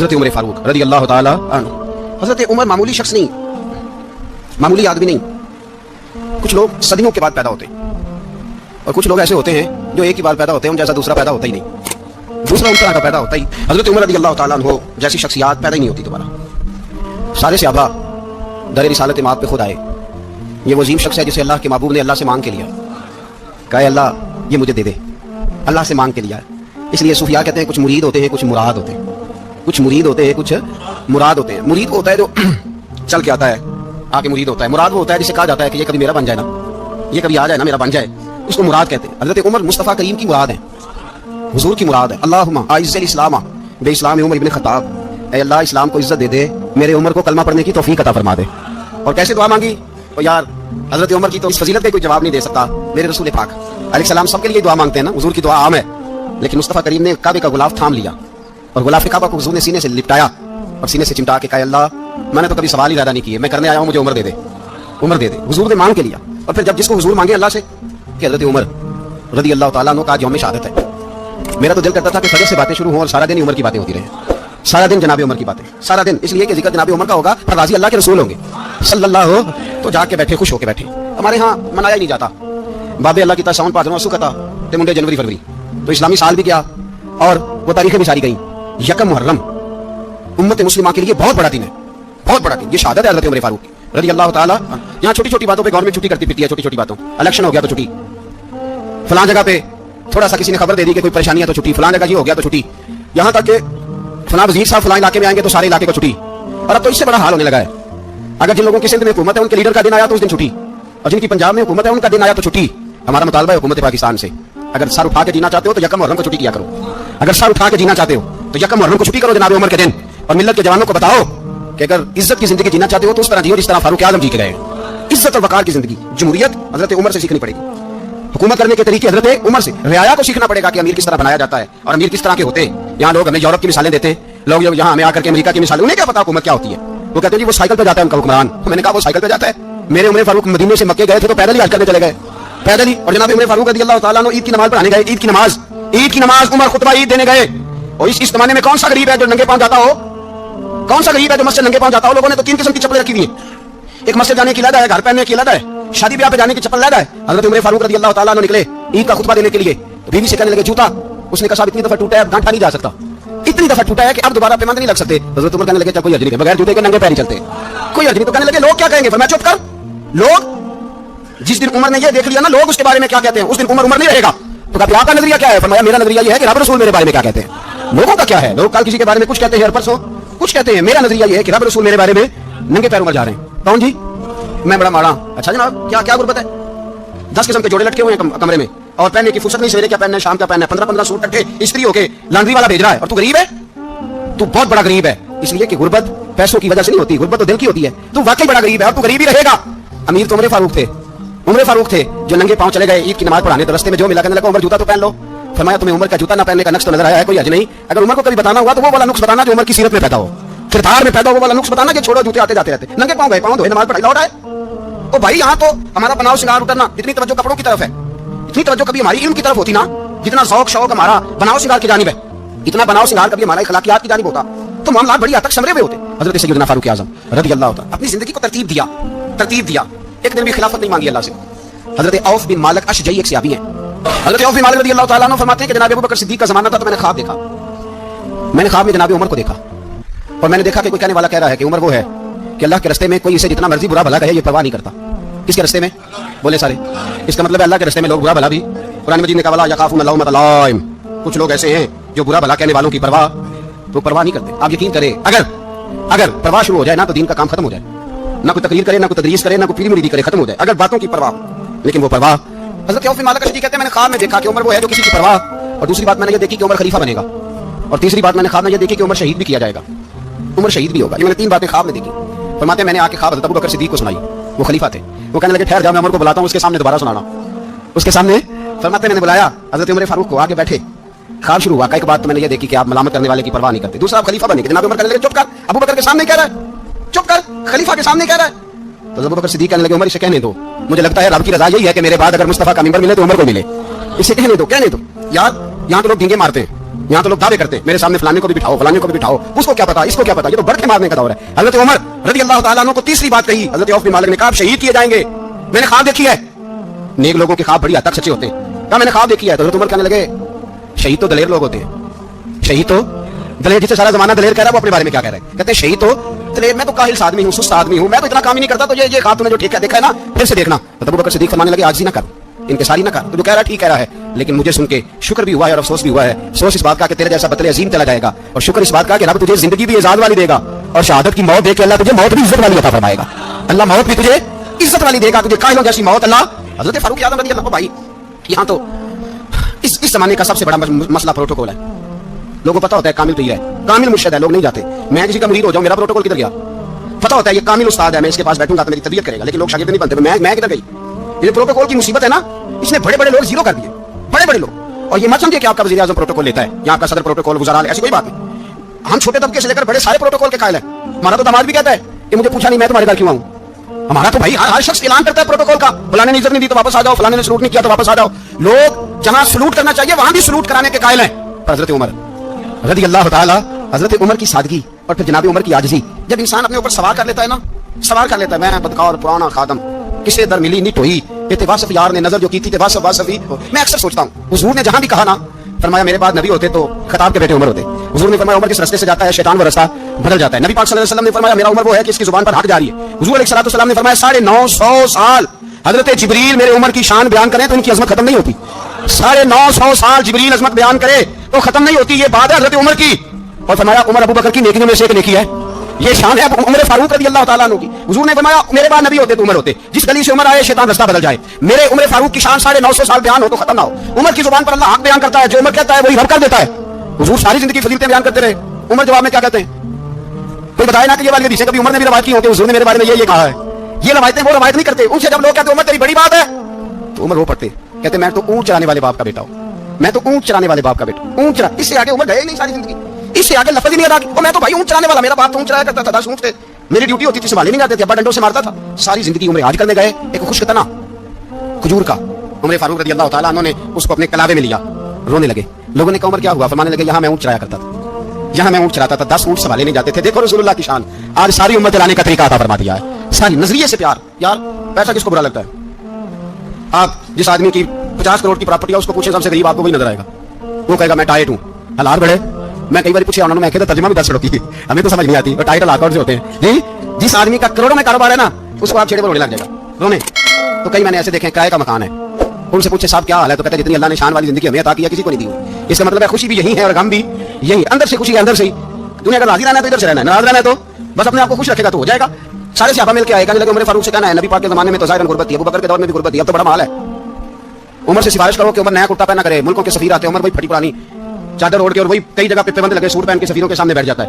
हज़रत उमर फारूक रज़ी अल्लाह ताला अन्हु। हज़रत उमर मामूली शख्स नहीं, मामूली आदमी नहीं। कुछ लोग सदियों के बाद पैदा होते हैं और कुछ लोग ऐसे होते हैं जो एक ही बार पैदा होते हैं, उन जैसा दूसरा पैदा होता ही नहीं, दूसरा उन तरह का पैदा होता ही। हज़रत उमर रज़ी अल्लाह ताला अन्हु जैसी शख्सियत पैदा ही नहीं होती दोबारा। सारे सहाबा दर रिसालत माप पे खुद आए। ये वो अजीम शख्स है जिसे अल्लाह के महबूब ने अल्लाह से मांग के लिया, कहा अल्लाह ये मुझे दे दे, अल्लाह से मांग के लिया। इसलिए सूफिया कहते हैं कुछ मुरीद होते हैं, कुछ मुराद होते हैं, कुछ मुरीद होते हैं, कुछ मुराद होते हैं। मुरीद होता है जो चल के आता है, आके मुरीद होता है। मुराद वो होता है जिसे कहा जाता है कि ये कभी मेरा बन जाए ना, ये कभी आ जाए ना, मेरा बन जाए, उसको मुराद कहते हैं। हज़रत उमर मुस्तफ़ा करीम की मुराद है, हुजूर की मुराद है। अल्लाहुम्मा आइज़्ज़िल इस्लाम बे इस्लाम उमर इब्न खत्ताब, ऐ अल्लाह इस्लाम को इज्जत दे दे, मेरे उमर को कलमा पढ़ने की तौफीक अता फरमा दे। और कैसे दुआ मांगी? तो यार हज़रत उमर की तो इस फजीलत का कोई जवाब नहीं दे सकता। मेरे रसूल पाक अलैहिस्सलाम सबके लिए दुआ मांगते हैं ना, हुजूर की दुआ आम है, लेकिन मुस्तफ़ा करीम ने काबे का गुलाफ थाम लिया और गुलाफ काबा को हुजूर ने सीने से लिपटाया और सीने से चिमटा के कहा अल्लाह मैंने तो कभी सवाल ही ज़्यादा नहीं किए, मैं करने आया हूँ, मुझे उम्र दे दे, उम्र दे दे। हुजूर ने मांग के लिया। और फिर जब जिसको हुजूर मांगे अल्लाह से कि हज़रत उमर रज़ी अल्लाह ताला अन्हु का आज यौम शहादत है, मेरा तो दिल करता था कि फजर से बातें शुरू हों और सारा दिन उमर की बातें होती रहे, सारा दिन जनाब उमर की बातें, सारा दिन। इसलिए कि जिक्र जनाब उमर का होगा पर राजी अल्लाह के रसूल होंगे सल्लल्लाहु, तो जाके बैठे, खुश होके बैठे। हमारे यहाँ मनाया ही नहीं जाता बाबे अल्लाह की सावन पादरों सुकता ते मुंडे जनवरी फरवरी, तो इस्लामी साल भी गया और वो तारीखें भी सारी गई। यकम मुहर्रम उम्मत मुस्लिमा के लिए बहुत बड़ा दिन है, बहुत बड़ा दिन। ये शहादत है हज़रत उमर फारूक रज़ी अल्लाह ताला। यहाँ छोटी छोटी बातों पे गवर्नमेंट छुट्टी करती फिरती है, छोटी छोटी बातों, इलेक्शन हो गया तो छुट्टी, फलां जगह पे थोड़ा सा किसी ने खबर दे दी कि कोई परेशानी है तो छुट्टी, फलां जगह ये हो गया तो छुट्टी, यहाँ तक कि फलां वजीर साहब फलां इलाके में आएंगे तो सारे इलाके को छुट्टी। और अब तो इससे बड़ा हाल होने लगा है, अगर जिन लोगों की सिंध में हुकूमत है उनके लीडर का दिन आया तो उस दिन छुट्टी, और जिनकी पंजाब में हुकूमत है उनका दिन आया तो छुट्टी। हमारा मुतालबा है हुकूमत पाकिस्तान से, अगर सर उठा के जीना चाहते हो तो यकम मुहर्रम को छुट्टी किया करो। अगर सर उठा के जीना चाहते हो तो यकम मुहर्रम को छुट्टी करो जनाब उमर के दिन, और मिल्लत के जवानों को बताओ कि अगर इज्जत की जिंदगी जीना चाहते हो तो उस तरह जियो जिस तरह फारूक आजम जी के गए। इज्जत और वकार की जिंदगी, जमहूरियत हज़रत उमर से सीखनी पड़ेगी, हुकूमत करने के तरीके हज़रत उमर से, रियाया को सीखना पड़ेगा कि अमीर किस तरह बनाया जाता है और अमीर किस तरह के होते हैं। यहाँ लोग हमें यूरोप की मिसालें देते हैं, लोग यहाँ हमें आकर के अमेरिका की मिसालें, उन्हें क्या पता हुकूमत क्या होती है। वो कहते हैं जी वो साइकिल पे जाता है उनका हुक्मरान। मैंने कहा वो साइकिल पे जाता है, मेरे उमर फारूक मदीने से मक्के गए थे तो पैदल ही हज करने चले गए, पैदल ही। और जनाब उमर फारूक रज़ी अल्लाह ताला अन्हु ईद की नमाज पढ़ाने गए, ईद की नमाज उमर खुतबा ईद देने गए। और इस जमाने में कौन सा गरीब है जो नंगे पांव जाता हो, कौन सा गरीब है जो मस्जिद नंगे पांव जाता हो। लोगों ने तो 3 किस्म की चप्पलें रखी हुई है, एक मस्जिद जाने की अलग है, घर पहनने की अलग है, शादी ब्याह पे जाने की चप्पल अलग है। हज़रत उमर फारूक रज़ी अल्लाह ताला अन्हु निकले ईद का खुतबा देने के लिए, तो बीवी से कहने लगे जूता, उसने कहा साहब इतनी दफा टूटा है अब गांठा नहीं जा सकता, इतनी दफा टूटा है कि अब दोबारा पेमंद नहीं लग सकते। हज़रत उमर कहने लगे चल कोई हर्ज नहीं, बगैर जूते के नंगे पैर ही चलते, कोई हर्ज नहीं। तो कहने लगे लोग क्या कहेंगे, मैं चुप कर। लोग जिस दिन उमर ने ये देख लिया ना लोग उसके बारे में क्या कहते हैं, उस दिन उमर नहीं रहेगा। तो कहा आपका नजरिया क्या है? फरमाया मेरा नजरिया ये है कि रब रसूल मेरे बारे में क्या कहते हैं। लोगों का क्या है, लोग कल किसी के बारे में कुछ कहते हैं और परसों कुछ कहते हैं, मेरा नजरिया ये है कि रब रसूल मेरे बारे में नंगे पैर उमर जा रहे हैं। कौन जी? मैं बड़ा माड़ा। अच्छा जनाब क्या क्या गुर्बत है? 10 किस्म के जोड़े लटके हुए हैं कमरे में और पहनने की फुर्सत नहीं, सवेरे क्या पहनना है शाम क्या पहनना है, 15-15 सूट इकट्ठे इस्त्री होके लॉन्ड्री वाला भेज रहा है, और तू गरीब है, तू बहुत बड़ा गरीब है। इसलिए कि गुर्बत पैसों की वजह से नहीं होती, गुर्बत तो दिल की होती है। तू वाकई बड़ा गरीब है और तू गरीब ही रहेगा। अमीर तो उमर फारूक थे जो नंगे पांव चले गए ईद की नमाज पढ़ाने, तो रस्ते में जो मिला कहने लगा उमर जूता तो पहन लो। फरमाया तुम्हें उमर का जूता ना पहनने का नक्श तो नजर आया है? कोई हज नहीं। अगर उमर को कभी बताना हुआ तो वो वाला नुक्स बताना जो उमर की सीरत में पैदा हो, किरदार में पैदा हो, वो वाला नुक्स बताना कि छोड़ो जूते आते जाते रहते, नंगे पांव गए, पांव धोए नमाज पढ़ाई लौट आए। तो भाई यहाँ तो हमारा बनाव श्रृंगार उतरना, इतनी तवज्जो कपड़ों की तरफ है, इतनी तवज्जो कभी हमारी इल्म की तरफ होती ना, जितना शौक हमारा बनाव श्रृंगार की जानिब है, इतना बनाव श्रृंगार कभी हमारा अखलाकियात की जानिब होता तो मामला बड़ी हद तक समरे हुए होते। हज़रत सैयदना फारूक आज़म रज़ी अल्लाह ताला अपनी जिंदगी को तरतीब दिया, एक दिन भी खिलाफत नहीं मांगी अल्लाह से। हज़रत औफ बिन मालिक अशजई एक सहाबी हैं, हज़रत औफ बिन मालिक रज़ी अल्लाह ताला अन्हु फरमाते हैं कि जनाब अबू बकर सिद्दीक का ज़माना था तो मैंने ख्वाब देखा, मैंने ख्वाब में जनाब उमर को देखा और मैंने देखा कि कोई कहने वाला कह रहा है कि उमर वो है कि अल्लाह के रास्ते में कोई इसे जितना मर्जी बुरा भला कहे ये परवाह नहीं करता। किसके रास्ते में? बोले सारे। इसका मतलब है अल्लाह के रास्ते में लोग बुरा भला भी, कुरान मजीद ने कहा वला यखाफून लौमत लाइम, कुछ लोग ऐसे हैं जो बुरा भला कहने वालों की परवाह नहीं करते। आप यकीन करें अगर परवाह शुरू हो जाए ना तो दीन का काम खत्म हो जाए, ना कोई तकरीर करे, ना कोई तदरीस करे, ना कोई पीरी मुरीदी करे, खत्म हो जाए अगर बातों की परवाह। लेकिन वो परवाह, हज़रत औफ बिन मालिक अशजई कहते हैं मैंने ख्वाब में देखा कि उमर वो है जो किसी की परवाह, और दूसरी बात मैंने ये देखी कि उमर खलीफा बनेगा, और तीसरी बात मैंने ख्वाब में ये देखी कि उमर शहीद भी किया जाएगा, उमर शहीद भी होगा। ये मैंने 3 बातें ख्वाब में देखी। फरमाते मैंने आके ख्वाब हज़रत अबू बकर सिद्दीक को सुनाई, वो खलीफा थे। वो कहने लगे ठहर जाओ मैं उमर को बुलाता हूँ उसके सामने दोबारा सुनाना, उसके सामने। फरमाते मैंने बुलाया हज़रत उमर फारूक को, आके बैठे, ख्वाब शुरू हुआ। एक बात तो मैंने ये देखी कि आप मलामत करने वाले की परवाह नहीं करते, दूसरा आप खलीफा बनेंगे। जनाब उमर कहने लगे चुप कर, अबू बकर के सामने कह रहा है, चुप कर, खलीफा के सामने कह रहा है। तो अबू बकर सिद्दीक कहने लगे उमर इसे कहने दो, मुझे लगता है रब की रज़ा यही है कि मेरे बाद अगर मुस्तफ़ा का मिंबर मिले तो उमर को मिले, इसे कहने दो यार। यहाँ तो लोग ढींगे मारते हैं, यहाँ तो लोग दावे करते हैं मेरे सामने फलाने को भी बिठाओ, फलाने को भी बिठाओ, उसको क्या पता, इसको क्या पता, ये तो बढ़ के मारने का दौर है। हजरत उमर रज़ी अल्लाह ताला अन्हु को तीसरी बात कही। हजरत औफ बिन मालिक ने कहा शहीद किए जाएंगे, मैंने ख्वाब देखी है। नेक लोगों के ख्वाब बड़ी हद तक सच्चे होते हैं। कहा मैंने ख्वाब देखी है। तो हजरत उमर कहने लगे शहीद तो दलेर लोग होते हैं, शहीद तो दलेर, जिसे सारा जमाना दलेर कह रहा है वो अपने बारे में क्या कह रहा है? कहते हैं शहीद तो दलेर, मैं तो काहिल आदमी हूँ, सुस्त आदमी हूँ, मैं तो इतना काम ही नहीं करता, तो ये ख्वाब तूने जो ठीक है देखा है ना, फिर से देखना। तो अबू बकर सिद्दीक फरमाने लगे आजिज़ी ना कर, इनके सारी ना कर, तो जो कह रहा है ठीक कह रहा है, लेकिन मुझे सुन के शुक्र भी हुआ है और अफसोस भी हुआ है। अफसोस इस बात का कि तेरे जैसा बतले अजीम चला जाएगा, और शुक्र इस बात का कि रब तुझे जिंदगी भी इज़्ज़त वाली देगा, और शहादत की मौत देकर अल्लाह तुझे मौत भी इज्जत वाली अता फरमाएगा। अल्लाह मौत भी तुझे इज्जत वाली देगा, तुझे काहिलों जैसी मौत अल्लाह। हजरत फारूक आज़म रज़ी अल्लाह, भाई यहाँ तो इस जमाने का सबसे बड़ा मसला प्रोटोकॉल है। लोगों को पता होता है कामिल तो ये है, कामिल मुर्शिद है, लोग नहीं जाते। मैं किसी का मुरीद हो जाऊं, मेरा प्रोटोकॉल किधर गया? पता होता है ये कामिल उस्ताद है, मैं इसके पास बैठूंगा तो मेरी तबीयत करेगा, लेकिन लोग शागिर्द नहीं बनते। मैं किधर गई? ये प्रोटोकॉल की मुसीबत है ना, इसने बड़े बड़े लोग जीरो कर दिए, बड़े बड़े लोग। और ये मत समझिए कि आपका वज़ीर आज़म प्रोटोकॉल लेता है या आपका सदर प्रोटोकॉल गुजारा, ऐसी कोई बात नहीं। हम छोटे तबके से लेकर बड़े सारे प्रोटोकॉल के कायल हैं। हमारा तो दामाद भी कहता है कि मुझे पूछा नहीं मैं तुम्हारे घर क्यों आऊं। हमारा तो भाई हर शख्स ऐलान करता है प्रोटोकॉल का, फलाने ने इज्जत नहीं दी तो वापस आ जाओ, फलाने ने सलूट नहीं किया तो वापस आ जाओ। लोग जहां सलूट करना चाहिए वहां भी सलूट कराने के कायल हैं। हजरत उमर रज़ी अल्लाह ताला, हजरत उमर की सादगी और फिर जनाब उमर की आजिज़ी, जब इंसान अपने ऊपर सवार कर लेता है ना, सवार कर लेता है, मैं बदकार पुराना खादम, किसे दर मिली नहीं टोई, वासफ यार ने नजर जो की थी वासफ वासफी। मैं अक्सर सोचता हूँ हुजूर ने जहां भी कहा ना, फरमाया मेरे बाद नबी होते तो खताब के बेटे उमर होते। हुजूर ने फरमाया उमर किस रास्ते से जाता है शैतान वो रास्ता बदल जाता है। नबी पाक सल्लल्लाहु अलैहि वसल्लम ने फरमाया मेरा उमर वो है कि इसकी जुबान पर हक जा रही है। हुजूर अलैहि सलाम ने फरमाया 950 साल हजरत जिब्रील मेरे उमर की शान बयान करें तो इनकी अजमत खत्म नहीं होती। 950 साल जिब्रील अजमत बयान करे तो खत्म नहीं होती। ये बात है हजरत उमर की। और फरमाया उमर अबू बकर की नेकियों में से एक नेकी है, ये शान है उमर फारूक रज़ी अल्लाह ताला अन्हु की। हुजूर ने फरमाया मेरे बाद नबी होते तो उमर होते, जिस गली से उमर आए शैतान रास्ता बदल जाए। मेरे उमर फारूक की शान 950 साल बयान हो तो खत्म ना हो। उमर की जुबान पर अल्लाह हक बयान करता है, जो उमर कहता है वही रब कर देता है। हुजूर सारी जिंदगी फजीलतें बयान करते रहे, उमर जवाब में क्या कहते हैं? कोई बताए ना कि ये वाली हदीसें कभी उमर ने भी रवायत की होती है, हुजूर ने मेरे बारे में ये कहा है। ये रवायतें वो रवायत नहीं करते। उनसे जब लोग कहते उमर तेरी बड़ी बात है तो उमर रो पड़ते, कहते मैं तो ऊंट चराने वाले बाप का बेटा हूं, मैं तो ऊंट चराने वाले बाप का बेटा। ऊंट चरा, इससे आगे उमर गए नहीं सारी जिंदगी, इससे आगे लफ्ज ही नहीं अदा किया। मैं तो भाई ऊंट चराने वाला, मेरा बाप तो ऊंट चराया करता था, 10 ऊंट थे, मेरी ड्यूटी होती थी, संभाले नहीं जाते थे, अब्बा डंडों से मारता था। सारी जिंदगी उम्र आज करने गए, एक खुशकतना खजूर का उमर फारूक रज़ी अल्लाह ताला अन्हु ने उसको अपने कलावे में लिया, रोने लगे। लोगों ने कहा उमर क्या हुआ? फरमाने लगे यहाँ मैं ऊंट चराया करता था, यहाँ मैं ऊंट चराता था, 10 ऊंट संभाले नहीं जाते थे। देखो रसूलुल्लाह की शान, आज सारी उम्मत चलाने का तरीका अता फरमा दिया है। सारी नजरिए से प्यार। यार पैसा किसको बुरा लगता है? आप जिस आदमी की 50 करोड़ की प्रॉपर्टी है उसको पूछे सबसे गरीब आपको वही नजर आएगा, वो कहेगा मैं टाइट हूँ, हालात बड़े। मैं कई बार पूछा उन्होंने, मैं कहता तर्जुमा भी 10 करोड़ की, हमें तो समझ नहीं आती, और टाइट हालात से होते हैं। नहीं, जिस आदमी का करोड़ों में कारोबार है ना, उसको आप छेड़े पर रोने लग जाएगा, रोने। तो कई मैंने ऐसे देखे किराए का मकान है, उनसे पूछे साहब क्या हाल है, तो कहते जितनी अल्लाह ने शान वाली जिंदगी हमें अता किया किसी को नहीं दी हुई। इसका मतलब है खुशी भी यही है और गम भी यही, अंदर से खुशी है, अंदर से ही। दुनिया का राजी रहना है तो इधर से रहना है, नाराज रहना है तो बस अपने आप को खुश रखेगा तो हो जाएगा। सारे सहाबा मिल के आए, कहने लगे उमर फारूक से कहना है नबी पाक के जमाने में तो ज़ाहिरन गुर्बत थी, अबू बकर के दौर में भी गुर्बत थी, अब तो बड़ा माल है। उमर से सिफारिश करो कि उमर नया कुर्ता पहना करे, मुल्कों के सफीर आते हैं, उमर वही फटी पुरानी चादर ओढ़ के और वही कई जगह पे बंद लगे सूट पहन के सफीरों के सामने बैठ जाता है।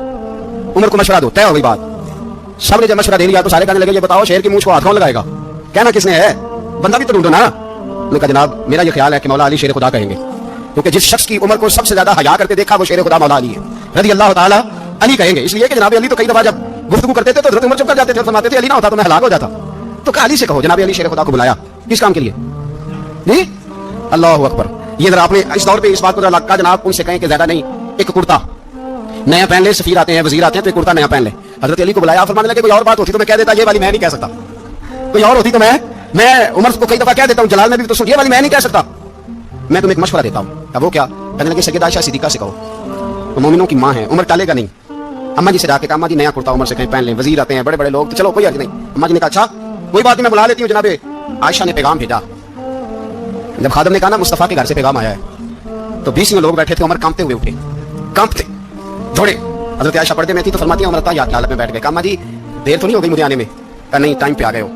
उमर को मशवरा दो, तय हो गई बात। सबने जब मशवरा दे लिया तो सारे कहने लगे ये बताओ शेर की मूंछ को हाथ कौन लगाएगा? कहना किसने है? बंदा भी तो ढूंढो ना। उन्होंने कहा जनाब मेरा ये ख्याल है कि मौला अली शेर खुदा कहेंगे, क्योंकि जिस शख्स की उमर को सबसे ज्यादा हया करके देखा वो शेर खुदा मौला अली है रज़ी अल्लाह ताला अली कहेंगे। इसलिए कि जनाब अली तो कई दफा जब गुफ्तगू करते थे तो हज़रत उमर चुप कर जाते थे, फरमाते थे अली ना होता तो मैं हलाक हो जाता। तो कहा अली से कहो, जनाब अली शेर खुदा को बुलाया किस काम के लिए? जी अल्लाह अकबर। ये जरा आपने इस दौर पे इस बात को लगा जनाब उनसे कहें कि ज्यादा नहीं, एक कुर्ता नया पहन ले, सफीर आते हैं वजीर आते हैं तो एक कुर्ता नया पहन ले। हजरत अली को बुलाया, फरमाने लगे कोई और बात होती तो मैं कह देता, ये वाली मैं नहीं कह सकता। कोई और होती तो मैं उमर को कई दफा कह देता हूँ, जलाल में भी तो ये वाली मैं नहीं कह सकता। मैं तुम्हें एक मशवरा देता हूँ। अब वो क्या? कहने लगे सैयदा आयशा सिद्दीका से कहो, तो मोमिनों की माँ है, उमर टालेगा नहीं। अम्मा जी से जाके अम्मा जी नया कुर्ता उमर से कहीं पहन लें, वजीर आते हैं बड़े बड़े लोग, तो चलो कोई अर्ज नहीं। अम्मा जी ने कहा अच्छा कोई बात नहीं मैं बुला लेती हूँ। जनाबे आयशा ने पैगाम भेजा, जब खादम ने कहा ना मुस्तफा के घर से पैगाम आया है, तो 20 लोग बैठे थे, उमर कांपते हुए उठे, कांपते दौड़े। हजरत आयशा पर्दे में थी तो फरमाती है उमर तायात हालत में बैठ गए। कहा अम्मा जी देर तो नहीं हो गई मुझे आने में? कहा नहीं टाइम पे आ गए हो,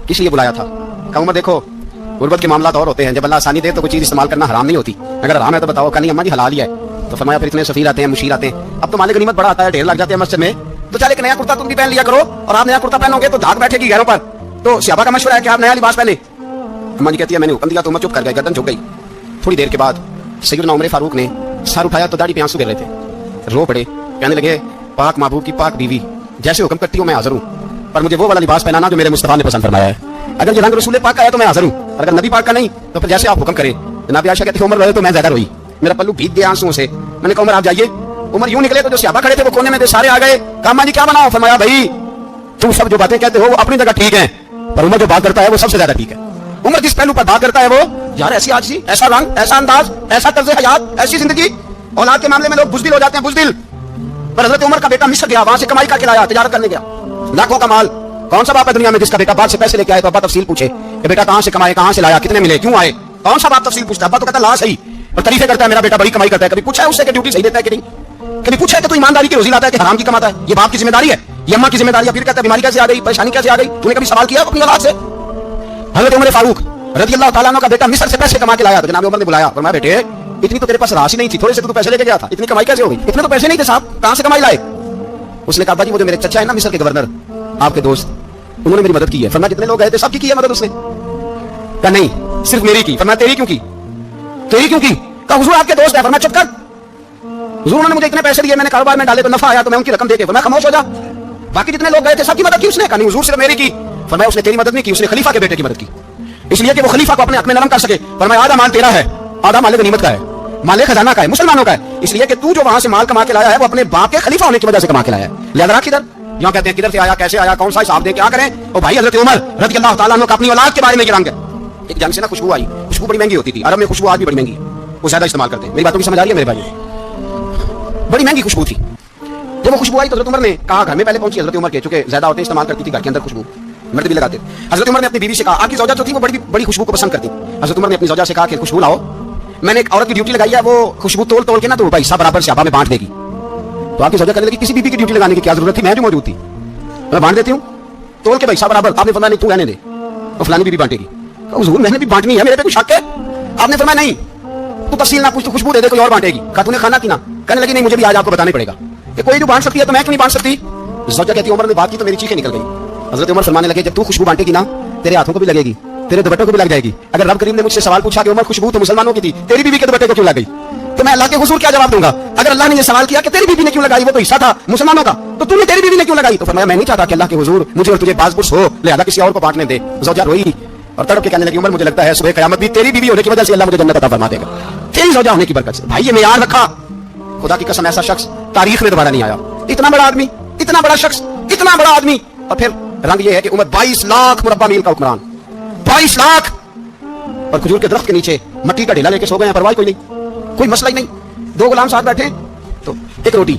किस लिए बुलाया था? कहा उमर देखो गुर्बत के मामला और होते हैं, जब अल्लाह आसानी दे तो कोई चीज इस्तेमाल करना हराम नहीं होती, अगर हराम है तो बताओ। कहा नहीं अम्मा जी हलाल ही है। तो फरमाया फिर इतने सफीर आते हैं मुशीर आते हैं, अब तो मालिक गनीमत बड़ा आता है, ढेर लग जाते हैं मस्जिद में, तो चल एक नया कुर्ता तुम भी पहन लिया करो, और आप नया कुर्ता पहनोगे तो धाक बैठेगी घरों पर। तो सहाबा का मशवरा है कि आप नया लिबास पहने। अम्मा जी कहती है मैंने हुक्म दिया तो उमर चुप कर गए, गर्दन झुक गई। थोड़ी देर के बाद सैयदना उमर फारूक ने सर उठाया तो दाढ़ी पे आंसू गिर रहे थे, रो पड़े, कहने लगे पाक महबूब की पाक बीवी जैसे हुक्म करती हूँ मैं हाजिर हूँ, पर मुझे वो वाला लिबास पहनाना जो मेरे मुस्तफा ने पसंद फरमाया है। अगर ये रंग रसूल पाक का है तो मैं हाजिर हूँ, अगर नबी पाक का नहीं तो फिर जैसे आप हुक्म करें। जनाब आयशा कहती है उमर रोए तो मैं ज्यादा रोई, میرا پلو بھیگ گیا آنسوں سے. میں نے کہا عمر آپ جائیے. عمر یوں نکلے تو جو صحابہ کھڑے تھے وہ کونے میں تھے, سارے آ گئے. کہا ماں جی کیا بناؤ؟ فرمایا بھائی تم سب جو باتیں کہتے ہو وہ اپنی جگہ ٹھیک ہیں, پر عمر جو بات کرتا ہے وہ سب سے زیادہ ٹھیک ہے. عمر جس پہلو پر بات کرتا ہے وہ یار ایسی آجزی, ایسا رنگ, ایسا انداز, ایسا طرز حیات, ایسی زندگی. اولاد کے معاملے میں لوگ بزدل ہو جاتے ہیں, بزدل. پر حضرت عمر کا بیٹا مصر گیا, وہاں سے کمائی کر کے لایا, تجارت کرنے گیا, لاکھوں کا مال. کون سا باپ ہے دنیا میں جس کا بیٹا باپ سے پیسے لے کے آئے تو ابا تفصیل پوچھے کہ بیٹا کہاں سے کمائے, کہاں سے لایا, کتنے ملے, کیوں آئے؟ کون سا باپ تفصیل پوچھتا ہے؟ ابا تو کہتا ہے لا صحیح, اور تعریفیں کرتا ہے میرا بیٹا بڑی کمائی کرتا ہے. کبھی پوچھا ہے اس سے کہ ڈیوٹی صحیح دیتا ہے کہ نہیں؟ کبھی پوچھا ہے کہ تو ایمانداری کی روزی لاتا ہے کہ حرام کی کماتا ہے؟ یہ باپ کی ذمہ داری ہے, یہ اماں کی ذمہ داری ہے. پھر کہتا ہے بیماری کیسے آ گئی, پریشانی کیسے آ گئی, تو نے کبھی سوال کیا اپنی اولاد سے؟ حضرت عمر فاروق رضی اللہ تعالیٰ عنہ کا بیٹا مصر سے پیسے کما کے لایا تو جناب عمر نے بلایا, فرمایا بیٹے اتنی تو تیرے پاس راس ہی نہیں تھی, تھوڑے سے تو پیسے لے کے گیا تھا, اتنی کمائی کیسے ہو گئی؟ اتنے تو پیسے نہیں تھے صاحب, کہاں سے کمائی لائے؟ اس نے کہا جی وہ جو میرے چچا ہے نا مصر کے گورنر, آپ کے دوست, انہوں نے میری مدد کی ہے. فرمایا جتنے لوگ گئے تھے سب کی ہے مدد اس نے؟ کہا نہیں صرف میری کی. فرمایا تیری کیوں کی؟ تیری کیوں کی؟ کہا حضور آپ کے دوست ہے. فرمایا چپ کر, حضور انہوں نے مجھے اتنے پیسے دیے, میں نے کاروبار میں ڈالے تو نفع آیا تو میں ان کی رقم دے کے. فرمایا خاموش ہو جا, باقی جتنے لوگ گئے تھے سب کی مدد کی اس نے؟ کہا نہیں حضور صرف میری کی. فرمایا اس نے تیری مدد نہیں کی, اس نے خلیفہ کے بیٹے کی مدد کی, اس لیے کہ وہ خلیفہ کو اپنے حق میں نرم کر سکے. فرمایا آدھا مال تیرا ہے, آدھا مال غنیمت کا ہے, مال خزانہ کا ہے, مسلمانوں کا ہے, اس لیے کہ تو جو وہاں سے مال کما کے لایا ہے وہ اپنے باپ کے خلیفہ ہونے کی وجہ سے کما کے لایا ہے. لہذا رکھ ادھر. یوں کہتے ہیں کدھر سے آیا, کیسے آیا, کون سا حساب دے, کیا کریں؟ او بھائی حضرت عمر رضی اللہ تعالیٰ عنہ کا اپنی اولاد کے بارے میں یہ رنگ ہے. ایک جنگ سے نا خوشبو آئی, خوشبو بڑی مہنگی ہوتی تھی, عرب میں خوشبو آج بھی بڑی مہنگی ہے, وہ زیادہ استعمال کرتے ہیں. میری باتوں کی سمجھ آ رہی ہے میرے بھائی؟ بڑی مہنگی خوشبو تھی. جب وہ خوشبو آئی تو حضرت عمر نے کہا, گھر میں پہلے پہنچی حضرت عمر کے, چونکہ زیادہ عورتیں استعمال کرتی تھی گھر کے اندر خوشبو, مرد بھی لگاتے. حضرت عمر نے اپنی بیوی سے کہا, آپ کی زوجہ جو تھی وہ بڑی خوشبو کو پسند کرتی. حضرت عمر نے اپنی زوجہ سے کہا کہ خوشبو لاؤ, میں نے ایک عورت کی ڈیوٹی لگائی ہے, وہ خوشبو تول کے نا تو پیسہ برابر صحابہ میں بانٹ دے گی. تو آپ کی زوجہ کہنے لگی کسی بیوی کی ڈیوٹی لگانے کی کیا ضرورت تھی, میں جو موجود تھی میں بانٹ دیتی ہوں تول کے پیسہ برابر. آپ نے فرمایا نہیں تو رہنے دے, اور فلانی بیوی بانٹے گی. حضور میں نے بھی بانٹنی ہے, میرے پہ کوئی شک ہے؟ آپ نے فرمایا نہیں تو تفصیل نہ پوچھ, تو خوشبو دے دے, کوئی اور بانٹے گی. کہا تو نے کھانا پینا؟ کہنے لگی نہیں مجھے بھی آج آپ کو بتانا پڑے گا کہ کوئی جو بانٹ سکتی ہے تو میں کیوں نہیں بانٹ سکتی. زوجہ کہتی ہے عمر نے بات کی تو میری چیخیں نکل گئی. حضرت عمر فرمانے لگے جب تو خوشبو بانٹے گی نا تیرے ہاتھوں کو بھی لگے گی, تیرے دوپٹوں کو بھی لگ جائے گی. اگر رب کریم نے مجھ سے سوال پوچھا کہ عمر خوشبو تو مسلمانوں کی تھی, تیری بیوی کے دوپٹے کو کیوں لگ گئی, تو میں اللہ کے حضور کیا جواب دوں گا؟ اگر اللہ نے یہ سوال کیا کہ تیری بیوی نے کیوں لگائی, وہ تو حصہ تھا مسلمانوں کا, تو تم نے تیری بیوی نے کیوں لگائی؟ تو فرمایا میں نہیں چاہتا کہ اللہ کے حضور مجھے اور تجھے باز پرس ہو, لہذا کسی اور کو بانٹنے دے. زوجہ روئی اور تڑپ کے کہنے لگی عمر مجھے لگتا ہے صبح قیامت بھی تیری بیوی ہونے کی وجہ سے اللہ مجھے جنت عطا فرما دے گا, تیری زوجہ ہونے کی برکت سے. بھائی یہ معیار رکھا, خدا کی قسم ایسا شخص تاریخ میں دوبارہ نہیں آیا. اتنا بڑا آدمی, اتنا بڑا شخص, اتنا بڑا آدمی, اور پھر رنگ یہ ہے کہ عمر 22 لاکھ مربع میل کا حکمران, 22 لاکھ, اور کھجور کے درخت کے نیچے مٹی کا ڈھیلا لے کے سو گئے ہیں, پرواہ کوئی نہیں, کوئی مسئلہ ہی نہیں. 2 غلام ساتھ بیٹھے تو ایک روٹی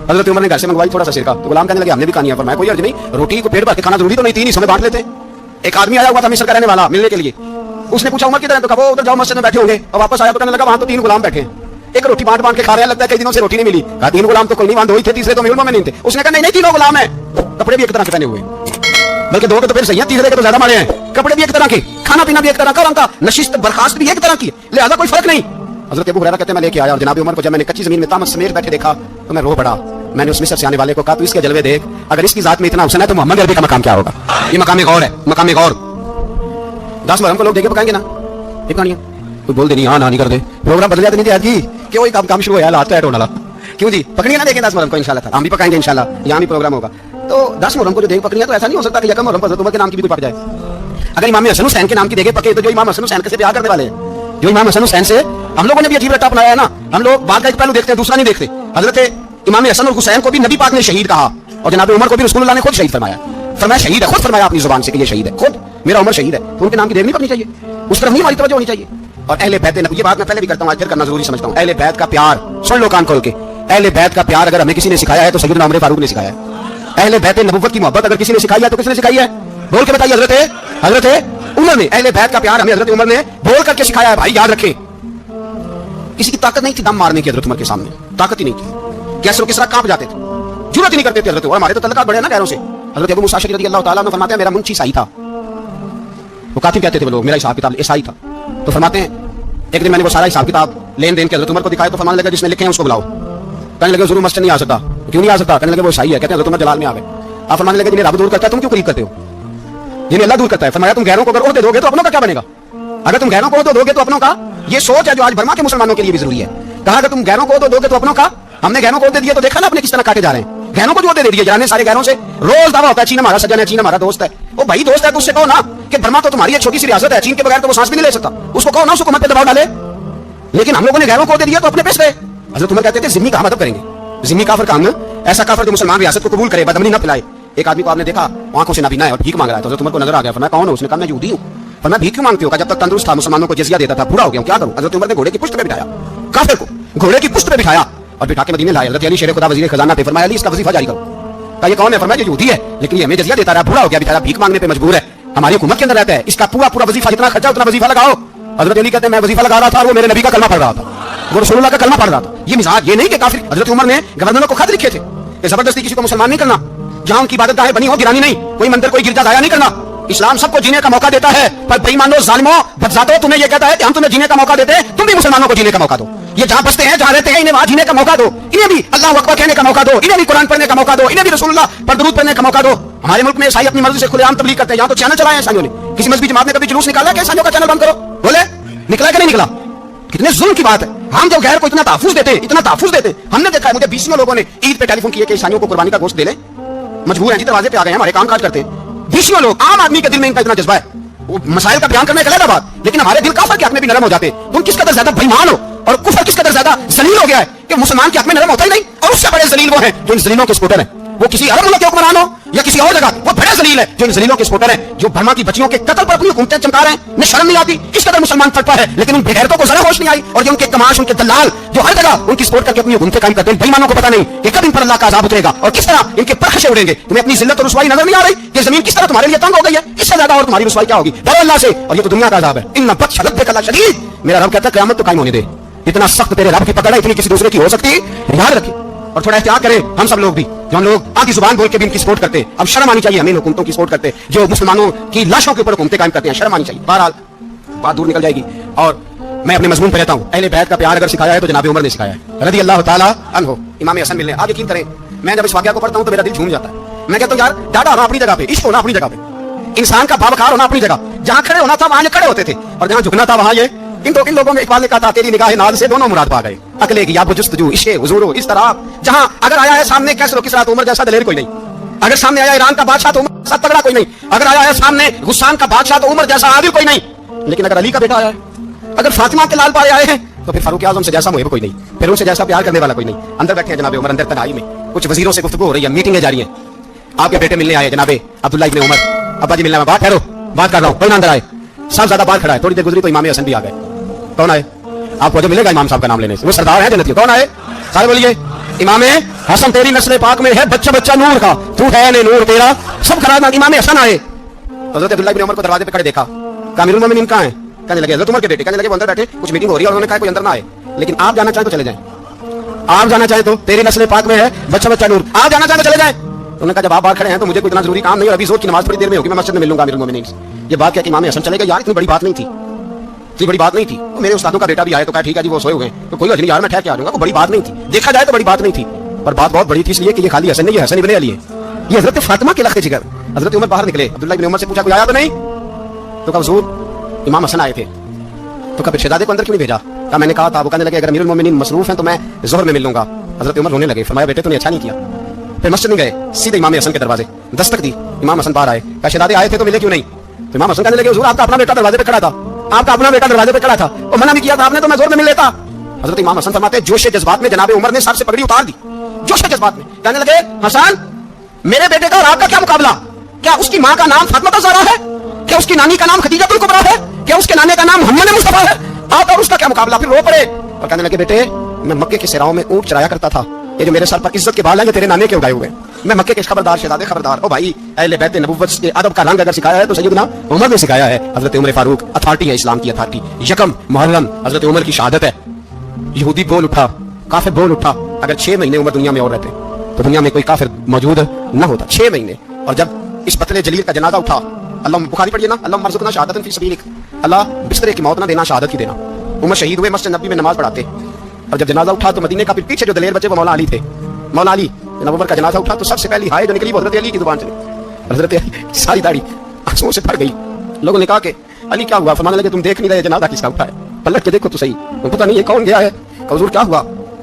حضرت عمر نے گھر سے منگوائی, تھوڑا سا سرکہ, تو غلام کہنے لگے ہم نے بھی کھانی ہے. فرمایا کوئی حرج نہیں, روٹی کو پیٹ بھر کے کھانا ضروری تو نہیں, 3 حصوں میں بانٹ لیتے. ایک آدمی آیا ہوا تھا مصر کا رہنے والا ملنے کے لیے, اس نے پوچھا عمر کدھر ہے, تو کہا وہ ادھر جاؤ مسجد میں بیٹھے ہوں گے, اور واپس آیا تو کہنے لگا وہاں تو 3 غلام بیٹھے ہیں, ایک روٹی بانٹ کے کھا رہے ہیں, لگتا ہے کئی دنوں سے روٹی نہیں ملی. کہا 3 غلام تو کوئی نہیں, وہاں 2 ہی تھے, تیسرے تو علم میں نہیں تھے. اس نے کہا نہیں 3 غلام ہیں, کپڑے بھی ایک طرح کے پہنے ہوئے, بلکہ 2 کے تو پھر صحیح ہیں, تیسرے کے تو زیادہ مارے ہیں, کپڑے بھی ایک طرح کے, کھانا پینا بھی ایک طرح کا, اور ان کا نشست برخاست بھی ایک طرح کی, لہذا کوئی فرق نہیں. حضرت ابو ہریرہ کہتے ہیں میں لے کے آیا, اور جناب عمر کو جب میں نے کچی زمین میں تامت سمیت بیٹھے دیکھا تو میں رو پڑا. میں نے اس مصر سے آنے والے کو کہا تو اس کے جلوے دیکھ, اگر اس کی ذات میں اتنا حسن ہے تو محمد عربی کا مقام کیا ہوگا. یہ مقام غور ہے, مقام غور. 10 محرم کو لوگ دیکھے پکائیں گے نا, یہ کہانیاں کوئی بول دے نہیں, ہاں نہ نہیں کر دے, پروگرام بدل جاتے نہیں تھے جی کہ وہی کام شروع ہوا لات کا ایڈ ہونا, کیوں جی پکڑیاں نہ دیکھیں 10 محرم کو انشاءاللہ, ہم بھی پکائیں گے انشاءاللہ, یہاں بھی پروگرام ہوگا. تو 10 محرم کو جو دیکھ پکڑیاں, تو ایسا نہیں ہو سکتا کہ یکم محرم پر حضرت عمر کے نام کی بھی پک جائے. اگر امام حسن حسین کے نام کی دیکھے پکے, تو جو امام حسن حسین سے بیاہ کرنے والے ہیں, جو امام حسن حسین سے ہم لوگوں نے بھی عجیب رٹا اپنایا ہے نا, ہم لوگ بات کا ایک پہلو دیکھتے ہیں دوسرا نہیں دیکھتے. حضرت امام حسن اور حسین کو بھی نبی پاک نے شہید کہا, اور جناب عمر کو بھی رسول اللہ نے خود شہید فرمایا. فرمایا شہید ہے, خود فرمایا اپنی زبان سے کہ یہ شہید ہے, خود میرا عمر شہید ہے. تو ان کے نام کی دیر نہیں پکنی چاہیے, اس طرف نہیں ہماری توجہ ہونی چاہیے. اور اہل بیت, یہ بات میں پہلے بھی کرتا ہوں, آج پھر کرنا ضروری سمجھتا ہوں. اہل بیت کا پیار سن لو کان کھول کے, اہل بیت کا پیار اگر ہمیں کسی نے سکھایا ہے تو سیدنا عمر فاروق نے سکھایا ہے. اہل بیت نبوت کی محبت اگر کسی نے سکھائی ہے تو کس نے سکھائی ہے؟ بول کے بتائیے. حضرت عمر نے. اہل بیت کا پیار ہمیں حضرت عمر نے بول کر کے سکھایا ہے. بھائی یاد رکھیں, کسی کی طاقت نہیں تھی دم مارنے کی حضرت عمر کے سامنے, طاقت ہی نہیں تھی. کیسر و کسرا کانپ جاتے تھے, جرأت ہی نہیں کرتے تھے حضرت عمر. ہمارے تو تعلقات بڑے ہیں نا غیروں سے. حضرت ابو موسیٰ رضی اللہ تعالیٰ عنہ فرماتے ہیں میرا منشی عیسائی تھا, وہ کاتب کہتے تھے وہ لوگ, میرا حساب کتاب عیسائی تھا. تو فرماتے ہیں ایک دن میں نے وہ سارا حساب کتاب لین دین کے حضرت عمر کو دکھایا, تو فرمانے لگا جس نے لکھے ہیں اس کو بلاؤ. کہنے لگے ضرور مسجد نہیں آ سکتا, کیوں نہیں آ سکتا؟ کہنے لگے وہ عیسائی ہے. کہتے ہیں حضرت عمر جلال میں آ گئے. آپ فرمانے لگے جنہیں رب دور کرتا ہے تم کیوں قریب کرتے ہو, جنہیں اللہ دور کرتا ہے. فرمایا تم غیروں کو اگر عہدے دو گے تو اپنوں کا کیا بنے گا؟ اگر تم غیروں کو عہدے دو گے تو اپنوں کا, یہ سوچ ہے جو آج برما کے مسلمانوں کے لیے بھی ضروری ہے. کہا اگر تم غیروں کو عہدے دو گے تو اپنوں کا. ہم نے غیروں کو عہدے دیے تو دیکھا نا اپنے کس طرح کاٹے جا رہے ہیں. غیروں کو جو عہدے دے دیے جانے سارے غیروں سے, روز دعویٰ ہوتا ہے چین ہمارا سجن ہے, چین ہمارا دوست ہے. وہ بھائی دوست ہے تو اس سے کہو نا کہ برما تو تمہاری ایک چھوٹی سی ریاست ہے, چین کے بغیر تو وہ سانس بھی نہیں لے سکتا. اس کو کہو نا اس کو حکومت پہ دباؤ ڈالے. लेकिन हम लोगों ने गैरों को दे दिया तो अपने पेश गए। हजरत उमर कहते थे जिम्मी का हम अदब करेंगे, जिम्मी काफिर का हम, ऐसा काफिर जो मुसलमान रियासत को कबूल करे, बदमनी न फैलाए। एक आदमी को आपने देखा आंखों से नाबीना है और भीख मांग रहा है, तो हजरत उमर को नजर आ गया, फरमाया कौन हो? उसने कहा मैं यहूदी हूं। फरमाया भीख क्यों मांगते हो? जब तक तंदुरुस्त था मुसलमानों को जजिया देता था, बूढ़ा हो गया क्या करूं? हजरत उमर ने घोड़े की पुश्त पे बिठाया काफिर को, घोड़े की पुश्त पे बिठाया और बिठा के मदीने लाए। हजरत अली शेर खुदा वजीर खजाना थे, फरमाया अली इसका वजीफा जारी करो। कहा ये कौन है? फरमाया ये यहूदी है, लेकिन ये हमें जजिया देता रहा, बूढ़ा हो गया बेचारा, भीख मांगने पे मजबूर है, हमारी हुकूमत के अंदर रहता है, इसका पूरा पूरा वजीफा जितना खर्चा उतना वजीफा लगाओ। हजरत अली कहते हैं मैं वजीफा लगा रहा था और वो मेरे नबी का कलमा पढ़ रहा था, वो रसूलुल्लाह का कलमा पढ़ रहा था। ये मिजाज, ये नहीं कि काफिर। हजरत उमर ने गवर्नरों को खत लिखे थे कि जबरदस्ती किसी को मुसलमान नहीं करना, जहां उनकी इबादतगाहें बनी हो गिरानी नहीं, कोई मंदिर कोई गिरजा जाया नहीं करना। इस्लाम सबको जीने का मौका देता है, पर बेईमानों जालिमों बदजातों तुम्हें यह कहता है कि हम तुम्हें जीने का मौका देते हैं, तुम भी मुसलमानों को जीने का मौका दो। ये जहां बसते हैं जहां रहते हैं इन्हें वहां जीने का मौका दो, इन्हें भी अल्लाह अकबर कहने का मौका दो, इन्हें भी कुरान पढ़ने का मौका दो, इन्हें भी रसूलुल्लाह पर दुरूद पढ़ने का मौका दो। हमारे मुल्क में ईसाई अपनी मर्जी से खुलेआम तबलीग करते हैं, यहाँ तो चैनल चलाए हैं ईसाइयों ने। किसी मजहबी जमात ने कभी जुलूस निकाला कि ईसाइयों का चैनल बंद करो? बोले निकला कि नहीं निकला? कितने जुल्म की बात है। हम जब गैर को इतना तहफुज देते, इतना तहफुज देते, हमने देखा है मुझे 20 लोगों ने ईद पे टेलीफोन किए कि ईसाइयों को कुर्बानी का गोश्त दे ले, मजबूर हैं जी, दरवाजे पे आ गए हैं, हमारे काम काज करते हैं। 20 लोग, आम आदमी के दिल में इनका इतना जज्बा है, वो मसाइल का बयान करने के लिए बात, लेकिन हमारे दिल काफिर के हक में भी नरम हो जाते। तुम किस कदर ज्यादा बेईमान हो और कुफर किस कदर ज्यादा जलील हो गया है कि मुसलमान के हक में नरम होता ही नहीं, और उससे बड़े जलील वो हैं जो इन जलीलों के सपोर्टर हैं। वो किसी अरब मुल्क के हुक्मरान हो या किसी और जगह, वो बड़े जलील है जो इन जलीलों के सपोर्टर हैं, जो बर्मा की बच्चियों के कत्ल पर अपनी हुकूमतें चमका रहे हैं। इन्हें शर्म नहीं आती किस कदर मुसलमान तड़पा है, लेकिन उन बेगैरतों को जरा होश नहीं आई। और ये उनके कमाश, उनके दलाल जो हर जगह उनकी सपोर्ट करके अपनी हुकूमतें कायम करते हैं, बेईमानों को पता नहीं कि कब इन पर अल्लाह का अज़ाब उतरेगा और किस तरह इनके परखशे उड़ेंगे। तुम्हें अपनी जिल्लत और रुसवाई नजर नहीं आ रही कि जमीन किस तरह तुम्हारे लिए तंग हो गई है? इससे ज्यादा और तुम्हारी रुसवाई क्या होगी? डरो अल्लाह से, और ये तो दुनिया का अज़ाब है। इन्ना बत्श रब्बिक शदीद, मेरा रब कहता है क़यामत तो कायम होने दे। इतना सख्त तेरे रब की पकड़ है, इतनी किसी दूसरे की हो सकती है? याद रखिए और थोड़ा एहतियात करें हम सब लोग भी, जो हम लोग आधी जुबान बोल के भी इनकी सपोर्ट करते हैं। अब शर्म आनी चाहिए हमें हुकूमतों की सपोर्ट करते जो मुसलमानों की लाशों के ऊपर हुकूमतें कायम करते हैं, शर्म आनी चाहिए। बहरहाल बात दूर निकल जाएगी और मैं अपने मजमून पे रहता हूँ। अहले बैत का प्यार अगर सिखाया है तो जनाब उमर ने सिखाया है रज़ी अल्लाह ताला अन्हु, इमाम हसन मिलने। आप यकीन करें मैं जब इस वाक़या को पढ़ता हूँ तो मेरा दिल झूम जाता है। मैं कहता हूँ यार डाटा होना अपनी जगह पे, इश्क होना अपनी जगह पे, इंसान का बावकार होना अपनी जगह, जहाँ खड़े होना था वहां ये खड़े होते थे और जहाँ झुकना था वहां ये। इन लोगों में इकबाल ने कहा था तेरी निगाह नाज से दोनों मुराद पा गए, अकले की याब जुस्तजू इश्क़े हुजूर इस तरह। जहां अगर आया है सामने कैसरो किसरा तो उमर जैसा दलेर कोई नहीं, अगर सामने आया ईरान का बादशाह तो उमर जैसा तगड़ा कोई नहीं, अगर आया है सामने गुस्सान का बादशाह तो उमर जैसा आदिल कोई नहीं। लेकिन अगर अली का बेटा आया है, अगर फातिमा के लाल पारे आए हैं तो फिर फारूक आजम से जैसा मुहिब कोई नहीं, फिर उनसे जैसा प्यार करने वाला कोई नहीं। अंदर बैठे हैं जनाब उमर, अंदर तन्हाई में कुछ वजीरों से गुफ्तगू हो रही है, मीटिंगें जारी हैं। आपके बेटे मिलने आए जनाबे अब्दुल्ला इब्न उमर, अब्बा जी मिलने में, बात ठहरो बात कर रहा हूँ, कोई ना अंदर आए। साहब ज्यादा बात खड़ा है, थोड़ी देर गुजरी तो इमाम हसन भी आ गए। कौन आए? आपको जो मिलेगा इमाम साहब का नाम लेने से, वो सरदार है जन्नती। कौन आए? सारे बोलिए इमाम हसन तेरी नस्ल पाक में है बच्चा बच्चा नूर का, तू है ने नूर तेरा सब खड़ा था। इमाम हसन आए, हजरत अब्दुल्ला इब्न उमर को दरवाजे पे खड़े देखा, कहा अमीरुल मोमिनीन कहां है? कहने लगे हजरत उमर के बेटे। कहने लगे वो अंदर बैठे, कुछ मीटिंग हो रही है और उन्होंने कहा कोई अंदर ना आए, लेकिन आप जाना चाहें तो चले जाएं, आप जाना चाहें तो तेरी नस्ल पाक में है बच्चा बच्चा नूर, आप जाना चाहें तो चले जाएं। उन्होंने कहा जब आप बाहर खड़े हैं तो मुझे कोई इतना जरूरी काम नहीं, और अभी जोर की नमाज थोड़ी देर में होगी, मैं मस्जिद में मिलूंगा अमीरुल मोमिनीन से। ये बात क्या कि इमाम हसन चले गए? यार इतनी बड़ी बात नहीं थी, इतनी बड़ी बात नहीं थी। तो मेरे उस्तादों का बेटा भी आया तो कहा ठीक है जी वो सोए हुए हैं तो कोई नहीं यार मैं ठहर के आ जाऊंगा, कोई बड़ी बात नहीं थी। देखा जाए तो बड़ी बात नहीं थी, पर बात बहुत बड़ी थी इसलिए कि ये खाली हसन नहीं, ये हसन इब्न अली है, ये हजरत फातिमा के लख्त जिगर। हजरत उमर बाहर निकले, अब्दुल्ला इब्न उमर से पूछा कोई आया तो नहीं? तो कहा हुजूर इमाम हसन आए थे। तो कहा शहजादे को अंदर क्यों नहीं भेजा? कहा मैंने कहा था। वो कहने लगे अगर अमीरुल मोमिनीन मसरूफ हैं तो मैं ज़ोहर में मिल लूंगा। हजरत उमर रोने लगे, फरमाया बेटे तूने अच्छा नहीं किया। फिर मस्जिद में गए, सीधे इमाम हसन के दरवाजे दस्तक दी, इमाम हसन बाहर आए, कहा शहजादे आए थे तो मिले क्यों नहीं? तो इमाम हसन कहने लगे हुजूर आपका अपना बेटा दरवाजे पे खड़ा था, आपका अपना बेटा दरवाजे पे खड़ा था और मना भी किया था आपने तो मैं जोर में मिल लेता। हजरत इमाम हसन फरमाते जोश जज्बात में जनाब उमर ने सर से पगड़ी उतार दी, जोश जज्बात में कहने लगे हसन मेरे बेटे का और आपका क्या मुकाबला? क्या उसकी माँ का नाम फातिमा ज़हरा है? क्या उसकी नानी का नाम खदीजतुल कुबरा है? क्या उसके नाने का नाम मोहम्मद मुस्तफा है? आप और उसका क्या मुकाबला? फिर रो पड़े और कहने लगे बेटे मैं मक्के के सिराओं में ऊंट चराया करता था, ये जो मेरे सर पर इज्जत के बाल हैं ये तेरे नाने के उगाए हुए, मैं मक्के के खबरदार शहजादे खबरदार। ओ भाई अहले बैत नबुव्वत के अदब का रंग अगर सिखाया है तो सैयदना उमर ने सिखाया है। हजरत उमर फारूक अथॉरिटी है, इस्लाम की अथॉरिटी। यकम मुहर्रम हजरत उमर की शहादत है। यहूदी बोल उठा, काफिर बोल उठा, अगर 6 महीने उमर दुनिया में और रहते तो दुनिया में कोई काफिर मौजूद न होता। 6 महीने। और जब इस पतले जलील का जनाजा उठा, अल्लाह बुखारी पढ़िए ना, अल्लाह मरज़ुक़ना शहादतन फी सबीलिक, अल्लाह बिस्तरे की मौत ना देना, शहादत की देना। उमर शहीद हुए, मस्जिद नबी में नमाज पढ़ाते, और जब जनाजा उठा तो मदीने का पीछे जो दलेर बचे वो मौला अली थे। मौला अली जनाब उमर का जनाजा उठा तो सबसे पहली हाय जो निकली वो हजरत अली की जुबान से। हजरत अली सारी दाढ़ी आंसुओं से भर गई। लोगों ने कहा कि अली क्या हुआ? फरमाने लगे तुम देख नहीं रहे जनाजा किसका उठा है, पलट के देखो तो सही, तुम पता नहीं ये कौन गया है? हुजूर क्या हुआ?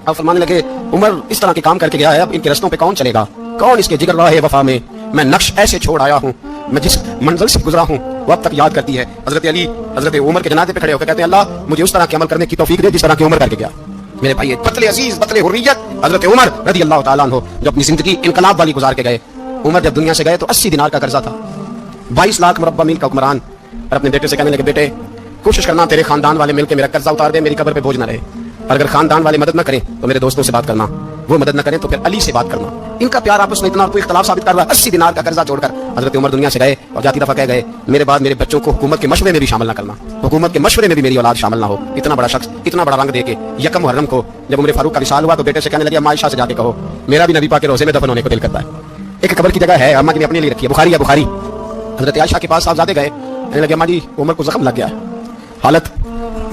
अब फरमाने लगे उमर इस तरह के काम करके गया है, अब इनके रस्तों पे कौन चलेगा? कौन इसके जिगर रहा है वफा में? मैं नक्श ऐसे छोड़ आया हूँ میں جس منزل سے گزرا ہوں وہ اب تک یاد کرتی ہے. حضرت علی حضرت عمر کے جنازے پہ کھڑے ہو کے کہتے ہیں اللہ مجھے اس طرح کے عمل کرنے کی توفیق دے جس طرح کی عمر کر کے گیا. میرے بھائی قتل عزیز قتل حریت حضرت عمر رضی اللہ تعالیٰ عنہ جو اپنی زندگی انقلاب والی گزار کے گئے. عمر جب دنیا سے گئے تو 80 دینار کا قرضہ تھا. 22 لاکھ مربع میل کا حکمران. اور اپنے بیٹے سے کہنے لگے بیٹے کوشش کرنا تیرے خاندان والے مل کے میرا قرضہ اتار دے, میری قبر پہ بوجھ نہ رہے. اور اگر خاندان والے مدد نہ کریں تو میرے دوستوں سے بات کرنا, وہ مدد نہ کریں تو پھر علی سے بات کرنا. ان کا پیار آپس میں اتنا کوئی اختلاف ثابت کر رہا ہے. 80 دینار کا قرضہ چھوڑ کر حضرت عمر دنیا سے گئے اور جاتی دفعہ کہہ گئے میرے بعد میرے بچوں کو حکومت کے مشورے میں بھی شامل نہ کرنا, حکومت کے مشورے میں بھی میری اولاد شامل نہ ہو. اتنا بڑا شخص اتنا بڑا رنگ دے کے یکم محرم کو جب عمر فاروق کا وصال ہوا تو بیٹے سے کہنے لگے عائشہ سے جا کے کہو میرا بھی نبی پاک کے روزے میں دفن ہونے کو دل کرتا ہے. ایک قبر کی جگہ ہے اماں نے اپنے لیے رکھی ہے, بخاری ہے بخاری. حضرت عائشہ کے پاس صاحبزادے گئے, کہنے لگے اماں جی عمر کو زخم لگ گیا ہے, حالت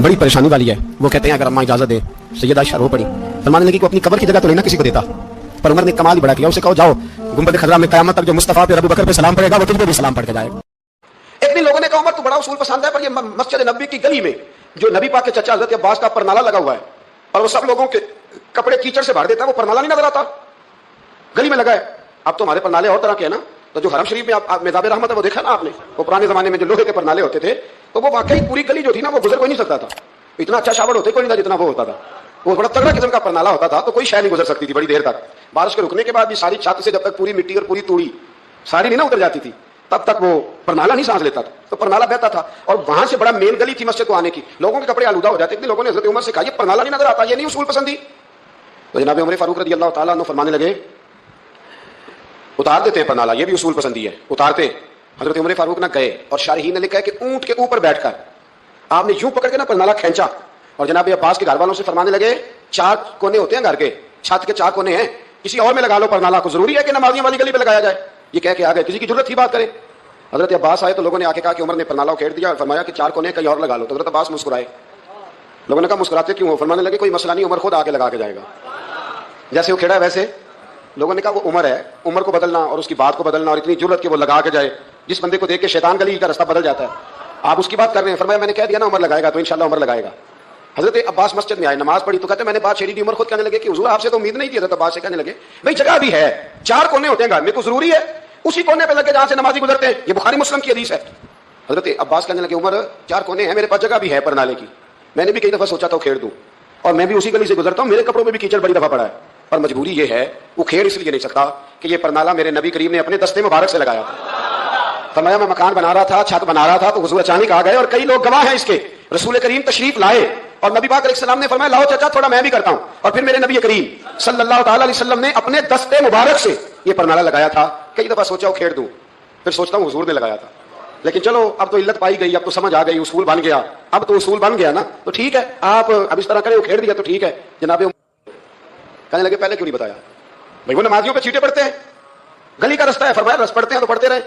بڑی پریشانی والی ہے. وہ کہتے ہیں اگر اماں اجازت دیں. سیدہ عائشہ رو پڑی, فرمانے لگی کہ اپنی قبر کی جگہ تو نہیں نہ کسی کو دیتا. پر عمر نے کمال ہی بڑا کیا, اسے کہو جاؤ گنبد خضرا میں قیامت تک جو مصطفیٰ پہ ابو بکر پہ سلام پڑے گا وہ تجھ پہ بھی سلام پڑھ کے جائے گا. ایک دن لوگوں نے کہا عمر تو بڑا اصول پسند ہے پر یہ مسجد نبی کی گلی میں جو نبی پاک کے چچا حضرت عباس کا پرنالہ لگا ہوا ہے اور وہ سب لوگوں کے کپڑے کیچڑ سے بھر دیتا ہے, وہ پرنالہ نہیں نظر آتا گلی میں لگا ہے. اب تو ہمارے پرنالے اور طرح کے ہیں نا, تو جو حرم شریف میں آپ میزاب رحمت ہے وہ دیکھا نا آپ نے, وہ پرانے زمانے میں جو لوہے کے پرنالے ہوتے تھے تو وہ واقعی پوری گلی جو تھی نا وہ گزر کوئی نہیں سکتا تھا. اتنا اچھا شاور ہوتے کوئی نہیں تھا جتنا وہ ہوتا تھا. وہ بڑا تگڑا قسم کا پرنالہ ہوتا تھا تو کوئی شے نہیں گزر سکتی تھی بڑی دیر تک. بارش کے رکنے کے بعد بھی ساری چھت سے جب تک پوری مٹی اور پوری توڑی ساری نہیں نہ اتر جاتی تھی تب تک وہ پرنالہ نہیں سانس لیتا تھا, تو پرنالہ بہتا تھا. اور وہاں سے بڑا مین گلی تھی مسجد کو آنے کی, لوگوں کے کپڑے آلودہ ہو جاتے. لوگوں نے حضرت عمر سے کہا یہ پرنالہ نہیں نظر آتا, یہ نہیں اصول پسندی. تو جناب عمر فاروق رضی اللہ تعالیٰ عنہ فرمانے لگے اتار دیتے ہیں پرنالہ, یہ بھی اصول پسندی ہے, اتارتے. حضرت عمر فاروق نہ گئے اور شارحین نے لکھا ہے کہ اونٹ کے اوپر بیٹھ کر آپ نے یوں پکڑ کے نا پرنالہ کھینچا اور جناب عباس کے گھر والوں سے فرمانے لگے 4 کونے ہوتے ہیں گھر کے, چھت کے 4 کونے ہیں, کسی اور میں لگا لو پرنالہ کو, ضروری ہے کہ نمازیوں والی گلی پہ لگایا جائے. یہ کہہ کے آ گئے, کسی کی ضرورت تھی بات کرے. حضرت عباس آئے تو لوگوں نے آ کے کہا کہ عمر نے پرنالہ کھیڑ دیا اور فرمایا کہ 4 کونے کہیں اور لگا لو. تو حضرت عباس مسکرائے. لوگوں نے کہا مسکراتے کیوں ہو؟ فرمانے لگے کوئی مسئلہ نہیں, عمر خود آ کے لگا کے جائے گا. جیسے وہ کھیڑا ہے ویسے لوگوں نے کہا وہ عمر ہے, عمر کو بدلنا اور اس کی بات کو بدلنا اور اتنی ضرورت کہ وہ لگا کے جائے, جس بندے کو دیکھ کے شیطان گلی کا رستہ بدل جاتا ہے, آپ اس کی بات کر رہے ہیں. فرمایا میں نے کہہ دیا نا عمر لگائے گا تو انشاءاللہ عمر لگائے گا. حضرت عباس مسجد میں آئے, نماز پڑھی تو کہتے میں نے بات چھیڑی دی. عمر خود کہنے لگے کہ حضور آپ سے تو امید نہیں تھی. حضرت عباس سے کہنے لگے بھائی جگہ بھی ہے, 4 کونے ہوتے ہیں گھر میں, تو ضروری ہے اسی کونے پہ لگے جہاں سے نمازی گزرتے ہیں. یہ بخاری مسلم کی حدیث ہے. حضرت عباس کہنے لگے عمر 4 کونے ہیں, میرے پاس جگہ بھی ہے پرنالے کی, میں نے بھی کئی دفعہ سوچا تھا کھیڑ دوں, اور میں بھی اسی گلی سے گزرتا ہوں, میرے کپڑوں میں بھی کیچڑ بڑی دفعہ پڑا ہے, پر مجبوری یہ ہے وہ کھیڑ اس لیے نہیں سکتا کہ یہ پرنالہ میرے نبی کریم نے اپنے دستے مبارک سے لگایا تھا. فرمایا میں مکان بنا رہا تھا, چھت بنا رہا تھا, تو حضور اچانک آ گئے اور کئی لوگ گواہ ہیں اس کے. رسول کریم تشریف لائے اور نبی پاک علیہ السلام نے فرمایا لاؤ چچا تھوڑا میں بھی کرتا ہوں, اور پھر میرے نبی کریم صلی اللہ تعالی علیہ وسلم نے اپنے دستے مبارک سے یہ پرنالہ لگایا تھا. کئی دفعہ سوچا وہ کھیڑ دوں, پھر سوچتا ہوں حضور نے لگایا تھا. لیکن چلو اب تو علت پائی گئی, اب تو سمجھ آ گئی, اصول بن گیا. اب تو اصول بن گیا نا, تو ٹھیک ہے آپ اب اس طرح کریں, وہ کھیڑ دیا تو ٹھیک ہے. جناب کہنے لگے پہلے کیوں نہیں بتایا بھائی, وہ نمازیوں پہ چیٹے پڑتے ہیں, گلی کا رستہ ہے. فرمایا رس پڑتے ہیں تو پڑھتے رہے,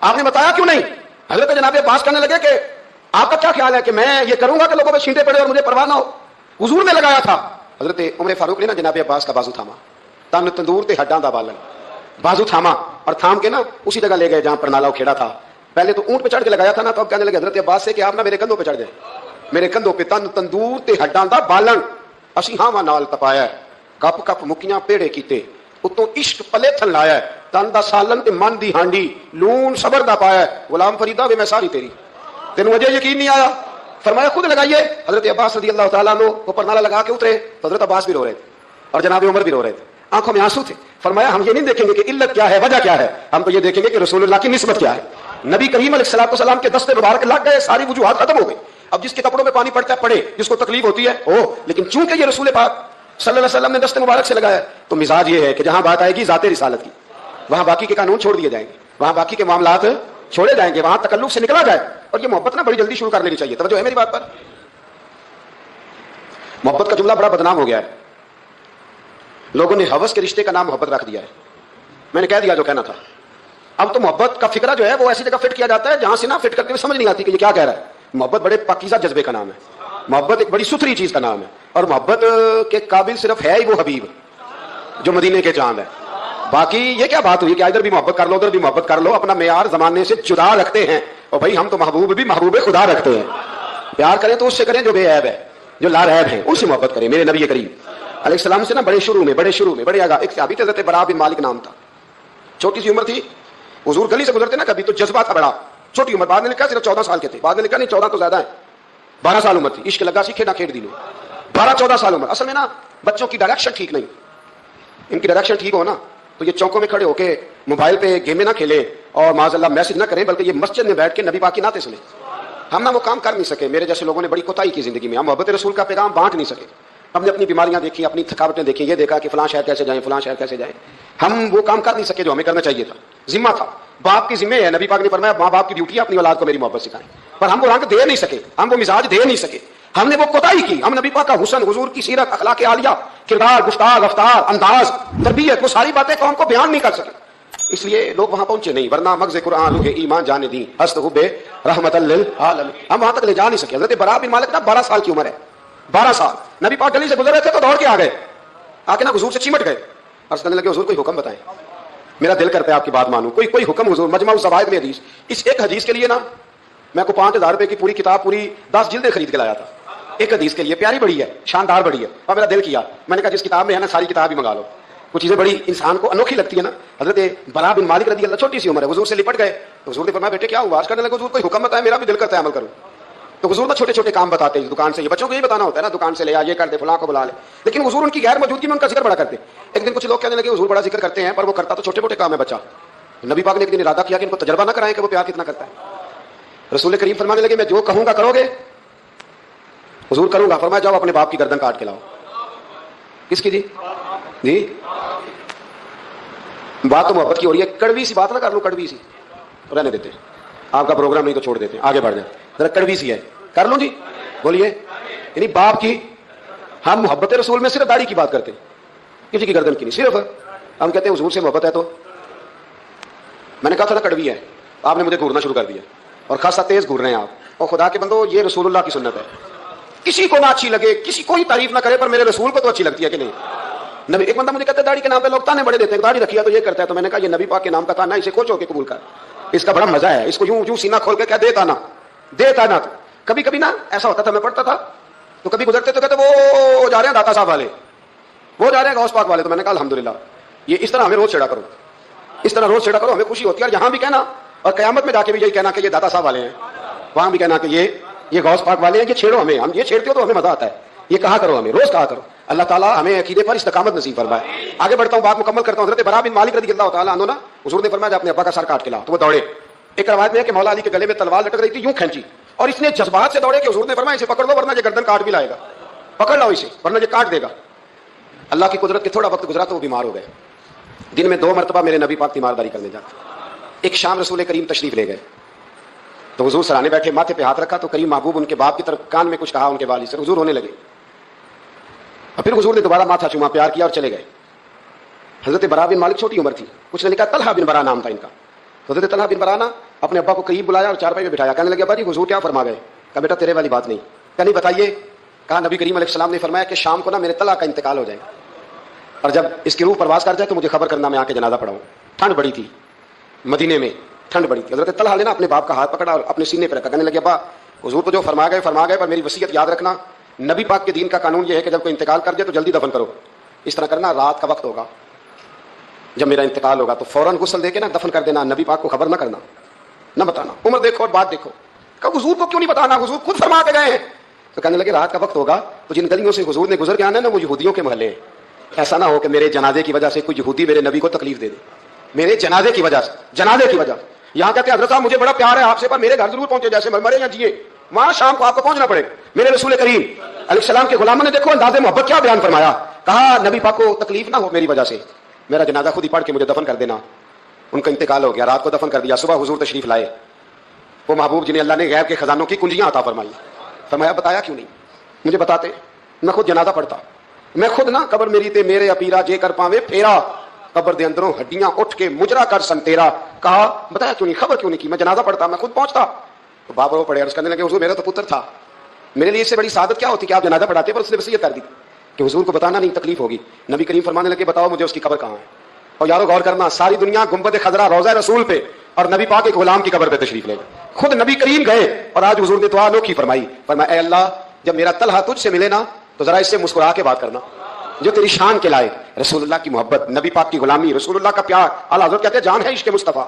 آپ نے بتایا کیوں نہیں؟ حضرت جناب عباس کہنے لگے کہ آپ کا کیا خیال ہے کہ میں یہ کروں گا کہ لوگوں پہ چھینٹے پڑے اور مجھے پرواہ نہ ہو؟ حضور نے لگایا تھا. حضرت عمر فاروق نے نا جناب عباس کا بازو تھاما, تن تندور تے ہڈاں دا بالن, بازو تھاما اور تھام کے نا اسی جگہ لے گئے جہاں پرنالہ کھیڑا تھا. پہلے تو اونٹ پہ چڑھ کے لگایا تھا نا, تو اب کہنے لگے حضرت عباس سے کہ آپ نا میرے کندھوں پہ چڑھ جائیں, میرے کندھوں پہ تن تندور تے ہڈاں دا بالن, اسی ہاواں نال تپایا, کپ کپ مکیاں پیڑے کیتے, اتوں عشق پلے تھل لایا, تن دا سالن تے من دی ہانڈی, لون صبر دا پایا, غلام فریدا وے میں ساری تیری, تینوں مجھے یقین نہیں آیا. فرمایا خود لگائیے. حضرت عباس رضی اللہ تعالیٰ عنہ وہ پرنالہ لگا کے اترے, حضرت عباس بھی رو رہے تھے اور جناب عمر بھی رو رہے تھے, آنکھوں میں آنسو تھے. فرمایا ہم یہ نہیں دیکھیں گے کہ علت کیا ہے, وجہ کیا ہے, ہم تو یہ دیکھیں گے کہ رسول اللہ کی نسبت کیا ہے. نبی کریم علیہ الصلوۃ والسلام کے دستے مبارک لگ گئے, ساری وجوہات ختم ہو گئی. اب جس کے کپڑوں میں پانی پڑتا ہے پڑے, جس کو تکلیف ہوتی ہے ہو, لیکن چونکہ یہ رسول پاک صلی اللہ علیہ وسلم نے دستے مبارک سے لگایا, تو مزاج یہ ہے کہ جہاں بات آئے گی ذات رسالت کی, وہاں باقی کے قانون چھوڑ دیے جائیں گے, وہاں باقی کے معاملات چھوڑے جائیں گے, وہاں تکلف سے نکلا جائے. اور یہ محبت نا بڑی جلدی شروع کر لینی چاہیے. توجہ ہے میری بات پر؟ محبت کا جملہ بڑا بدنام ہو گیا ہے, لوگوں نے ہوس کے رشتے کا نام محبت رکھ دیا ہے. میں نے کہہ دیا جو کہنا تھا. اب تو محبت کا فکرہ جو ہے وہ ایسی جگہ فٹ کیا جاتا ہے جہاں سے نا فٹ کرتے ہوئے سمجھ نہیں آتی کہ یہ کیا کہہ رہا ہے. محبت بڑے پاکیزہ جذبے کا نام ہے, محبت ایک بڑی ستھری چیز کا نام ہے, اور محبت کے قابل صرف ہے ہی وہ حبیب جو مدینے کے چاند ہے. باقی یہ کیا بات ہوئی کہ ادھر بھی محبت کر لو ادھر بھی محبت کر لو, اپنا معیار زمانے سے جدا رکھتے ہیں. اور بھائی ہم تو محبوب بھی محبوب خدا رکھتے ہیں. پیار کریں تو اس سے کریں جو بے عیب ہے, جو لا عیب ہے, اس سے محبت کریں. میرے نبی کریم علیہ السلام سے نا بڑے شروع میں بڑے آگاہ ایک صحابی تھے, حضرت برا بن مالک نام تھا, چھوٹی سی عمر تھی, हुजूर गली से गुजरते ना कभी तो जज्बा था बड़ा, छोटी उम्र, बाद में लिखा सिर्फ 14 साल के थे, बाद में लिखा नहीं 14 तो ज्यादा है, 12 साल उम्र थी, इश्क लगा सी खेड़ा खेड़ दी लो, 12-14 साल उम्र। असल में ना बच्चों की डायरेक्शन ठीक नहीं, इनकी डायरेक्शन ठीक हो ना तो ये चौकों में खड़े होके मोबाइल पे गेमें ना खेले और माज़अल्लाह मैसेज ना करें, बल्कि ये मस्जिद में बैठ के नबी पाक की नाते सुने। हम ना वो काम कर नहीं सके, मेरे जैसे लोगों ने बड़ी कोताही की जिंदगी में, हम मोहब्बत रसूल का पैगाम बांट नहीं सके। हमने अपनी बीमारियां देखी, अपनी थकावटें देखी, ये देखा कि फलां शहर कैसे जाएं, फलां शहर कैसे जाएं, हम वो काम कर नहीं सके जो हमें करना चाहिए था, जिम्मा था। बाप की जिम्मे है, नबी पाक ने फरमाया माँ बाप की ड्यूटी है अपनी औलाद को मेरी मोहब्बत सिखाएं, पर हम वो रंग दे नहीं सके, हम वो मिजाज दे नहीं सके, हमने वो कोताही की। हम नबी पाक का हुस्न, हुजूर की सीरत, अखलाक आलिया, किरदार, गुफ्तार, रफ्तार, अंदाज, तरबियत, वो सारी बातें कौम को बयान नहीं कर सके, इसलिए लोग वहां पहुंचे नहीं। वरना मगज़ कुरान के ईमान जाने दी हस्त हुब्बे रहमतल लिल आलमीन, हम वहां तक ले जा नहीं सके। हज़रत बरा बिन मालिक ना 12 साल की उम्र है, 12 साल, नबी पाक गली से गुजर रहे थे तो दौड़ के आ गए, आके ना हुजूर से चिमट गए, अर्ज़ करने लगे हुजूर कोई हुक्म बताएं, मेरा दिल करता है आपकी बात मानूं, कोई हुक्म हुजूर। मजमाउल ज़वाइद में हदीस, इस एक हदीस के लिए ना मैं को 5000 रुपए की पूरी किताब, पूरी 10 जिल्दें खरीद के लाया था, एक हदीस के लिए। प्यारी बड़ी है, शानदार बड़ी है, और मेरा दिल किया, मैंने कहा जिस किताब में है ना सारी किताब ही मंगा लो। कुछ चीजें बड़ी इंसान को अनोखी लगती है ना। हजरत बरा बिन मालिक रज़ी अल्लाह, छोटी सी उम्र है, हुजूर से लिपट गए तो हुजूर ने फरमाया बेटे क्या हुआ? अर्ज़ करने लगे हुजूर कोई हुक्म बताए, मेरा भी दिल करता है अमल करूं। तो हुजूर ना छोटे छोटे काम बताते हैं, दुकान से, ये बच्चों को यही बताना होता है ना, दुकान से ले आ, ये कर दे, फलां को बुला ले, लेकिन हुजूर उनकी गैर मौजूदगी में उनका जिक्र बड़ा करते। एक दिन कुछ लोग कहने लगे हुजूर बड़ा जिक्र करते हैं, पर वो करता तो छोटे मोटे काम है बच्चा। नबी पाक ने एक दिन इरादा किया कि इनको तजर्बा ना कराएं कि वो प्यार कितना करता है। रसूल करीम फरमाने लगे मैं जो कहूंगा करोगे? हुजूर करूंगा। फरमाया जाओ अपने बाप की गर्दन काट के लाओ। किसकी जी? जी बात तो मोहब्बत की हो रही है, कड़वी सी बात ना कर लो, कड़वी सी रहने देते, आपका प्रोग्राम नहीं तो छोड़ देते, आगे बढ़ जाए, जरा कड़वी सी है, कर लो जी, बोलिए। यानी बाप की, हम मोहब्बत रसूल में सिर्फ दाढ़ी की बात करते हैं, किसी की गर्दन की नहीं। सिर्फ हम कहते हैं हुजूर से मोहब्बत है तो मैंने कहा था ना कड़वी है, आपने मुझे घूरना शुरू कर दिया और खासा तेज घूर रहे हैं आप। और खुदा के बंदो ये रसूलुल्लाह की सुन्नत है, किसी को ना अच्छी लगे, किसी कोई तारीफ ना करे, पर मेरे रसूल को तो अच्छी लगती है कि नहीं। नबी, एक बंदा मुझे कहता है दाढ़ी के नाम पे लोग ताने बड़े देते हैं, दाढ़ी रखी है तो ये करता है, तो मैंने कहा ये नबी पाक के नाम का ताना, इसे खोच होके कबूल कर, इसका बड़ा मजा है, इसको यूं यूं सीना खोल के क्या दे ताना, दे ताना। तो कभी कभी ना ऐसा होता था, मैं पढ़ता था तो कभी गुजरते तो कहते वो जा रहे हैं दाता साहब वाले, वो जा रहे हैं गौस पाक वाले, तो मैंने कहा अल्हम्दुलिल्लाह, ये इस तरह हमें रोज छेड़ा करो, इस तरह रोज छेड़ा करो, हमें खुशी होती है। और यहाँ भी कहना और कयामत में जाके भी यही कहना कि ये दाता साहब वाले हैं, वहां भी कहना कि ये गौस पाक वाले हैं, ये छेड़ो हमें, हम ये छेड़ते हो तो हमें मजा आता है, ये कहा करो, हमें रोज कहा करो। अल्लाह ताला हमें अकीदे पर इस्तकामत नसीब फरमाए। आगे बढ़ता हूं, बात मुकम्मल करता हूं। हज़रत बरा बिन मालिक रज़ी अल्लाह ताला अन्हु ना, हुजूर ने फरमाया अपने अब्बा का सर काट के ला, तो वो दौड़े। एक रवायत में है कि मौला अली के गले में तलवार लटक रही थी, यूं खींची और इसने जज्बात से दौड़े कि हुजूर ने फरमाया इसे पकड़ लो वरना ये गर्दन काट भी लाएगा, पकड़ लो इसे वरना ये काट देगा। अल्लाह की कुदरत के थोड़ा वक्त गुजरा तो वो बीमार हो गए। दिन में 2 मरतबा मेरे नबी पाक तीमारदारी करने जाते। एक शाम रसूल करीम तशरीफ ले गए तो हुजूर सराहने बैठे, माथे पे हाथ रखा तो करीम महबूब उनके बाप की तरफ कान में कुछ कहा, उनके वालिद से हुजूर होने लगे। और फिर हुजूर ने दोबारा माथा चूमा, प्यार किया और चले गए। हजरत बरा बिन मालिक छोटी उम्र थी, कुछ ने लिखा तलहा बिन बरा नाम था इनका। तो हजरत तलहा बिन बरा ना अपने अब्बा को करीब बुलाया और चारपाई में बिठाया, कहने लगे अब्बा जी हुजूर क्या फरमा गए? कहा बेटा तेरे वाली बात नहीं। कहा नहीं बताइए। कहा नबी करीम अलैहिस्सलाम ने फरमाया कि शाम को ना मेरे तलहा का इंतकाल हो जाए और जब इसकी रूह परवास कर जाए तो मुझे खबर करना, मैं आके जनाजा पढ़ाऊं। ठंड बड़ी थी, मदीने में ठंड बड़ी थी। हजरत तलहा ने ना अपने बाप का हाथ पकड़ा और अपने सीने पर रखा, कहने लगे अब्बा हुजूर को जो फरमा गए, पर मेरी वसीयत याद रखना, नबी पाक के दीन का कानून यह है कि जब कोई इंतकाल कर जाए तो जल्दी दफन करो। इस तरह करना, रात का वक्त होगा जब मेरा इंतकाल होगा तो फौरन गुस्ल देके ना दफन कर देना, नबी पाक को खबर ना करना, ना बताना। उम्र देखो और बात देखो। कब हुजूर को क्यों नहीं बताना, हुजूर खुद फरमा के गए हैं। तो कहने लगे रात का वक्त होगा तो जिन गलियों से हुजूर ने गुजर के आना है ना वो यहूदियों के महल्ले हैं, ऐसा ना हो कि मेरे जनाजे की वजह से कोई यहूदी मेरे नबी को तकलीफ दे दे, मेरे जनाजे की वजह से, जनाजे की वजह। यहाँ कहते हैं हज़रत साहब मुझे बड़ा प्यार है आपसे, पर मेरे घर जरूर पहुंचे, जैसे मरे या जिए वहां शाम को आपको पहुंचना पड़ेगा। मेरे रसूल करीम अलैहिस्सलाम के गुलामों ने देखो अंदाज़े मोहब्बत क्या बयान फरमाया। कहा नबी पाक को तकलीफ ना हो मेरी वजह से, मेरा जनाजा खुद ही पढ़ के मुझे दफन कर देना। उनका इंतकाल हो गया, रात को दफन कर दिया। सुबह हुजूर तशरीफ लाए, वो महबूब जिन्हें अल्लाह ने गैब के खजानों की कुंजियां अता फरमाई। फरमाया बताया क्यों नहीं, मुझे बताते, मैं खुद जनाजा पढ़ता, मैं खुद ना कबर मेरी ते मेरे अपीरा जे कर पावे फेरा, कबर दे अंदरों हड्डियां उठ के मुजरा कर सन तेरा। कहा बताया क्यों नहीं, खबर क्यों नहीं की, मैं जनाजा पढ़ता, मैं खुद पहुंचता। तो बाबा वो पढ़े, अर्ज करने लगे हुजूर मेरा तो पुत्र था, मेरे लिए इससे बड़ी सादत क्या होती कि आप जनाजा पढ़ाते, पर उसने वसीयत कर दी कि हुजूर को बताना नहीं, तकलीफ होगी। नबी करीम फरमाने लगे बताओ मुझे उसकी कब्र कहाँ है। और यारो गौर करना, सारी दुनिया गुंबद खजरा रोजा रसूल पे और नबी पाक एक गुलाम की कब्र पे तशरीफ ले गए। खुद नबी करीम गए और आज हुजूर ने दुआ अनोखी फरमाई। फरमाया ऐ अल्लाह जब मेरा तलहा तुझसे मिले ना तो जरा इससे मुस्कुरा के बात करना, जो तेरी शान के लाए। रसूलुल्लाह की मोहब्बत, नबी पाक की गुलामी, रसूलुल्लाह का प्यार। आला हज़रत कहते हैं जान है इश्क मुस्तफा,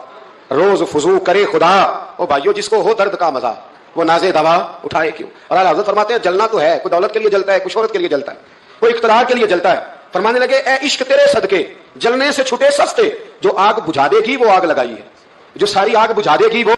روز فضو کرے خدا. او بھائیو جس کو ہو درد کا مزہ وہ نازے دوا اٹھائے کیوں. اور اعلیٰ حضرت فرماتے ہیں جلنا تو ہے, کوئی دولت کے لیے جلتا ہے, کوئی شہرت کے لیے جلتا ہے, کوئی اقتدار کے لیے جلتا ہے. فرمانے لگے اے عشق تیرے صدقے جلنے سے چھٹے سستے, جو آگ بجھا دے گی وہ آگ لگائی ہے, جو ساری آگ بجھا دے گی وہ